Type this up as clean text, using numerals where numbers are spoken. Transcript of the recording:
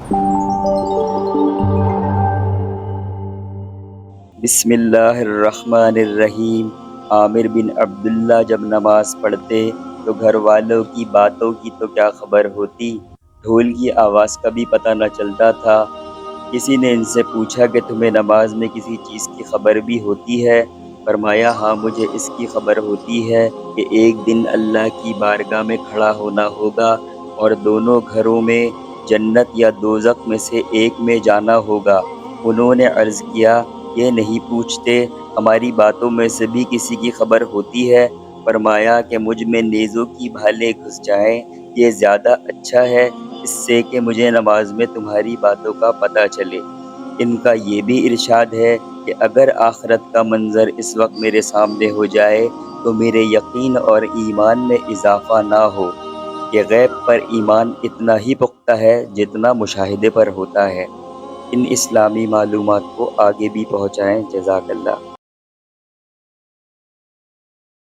بسم اللہ الرحمن الرحیم۔ عامر بن عبداللہ جب نماز پڑھتے تو گھر والوں کی باتوں کی تو کیا خبر ہوتی، ڈھول کی آواز کا بھی پتہ نہ چلتا تھا۔ کسی نے ان سے پوچھا کہ تمہیں نماز میں کسی چیز کی خبر بھی ہوتی ہے؟ فرمایا ہاں، مجھے اس کی خبر ہوتی ہے کہ ایک دن اللہ کی بارگاہ میں کھڑا ہونا ہوگا اور دونوں گھروں میں جنت یا دوزخ میں سے ایک میں جانا ہوگا۔ انہوں نے عرض کیا یہ نہیں پوچھتے ہماری باتوں میں سے بھی کسی کی خبر ہوتی ہے؟ فرمایا کہ مجھ میں نیزوں کی بھالیں گھس جائیں یہ زیادہ اچھا ہے اس سے کہ مجھے نماز میں تمہاری باتوں کا پتہ چلے۔ ان کا یہ بھی ارشاد ہے کہ اگر آخرت کا منظر اس وقت میرے سامنے ہو جائے تو میرے یقین اور ایمان میں اضافہ نہ ہو، کہ غیب پر ایمان اتنا ہی پختہ ہے جتنا مشاہدے پر ہوتا ہے۔ ان اسلامی معلومات کو آگے بھی پہنچائیں۔ جزاک اللہ۔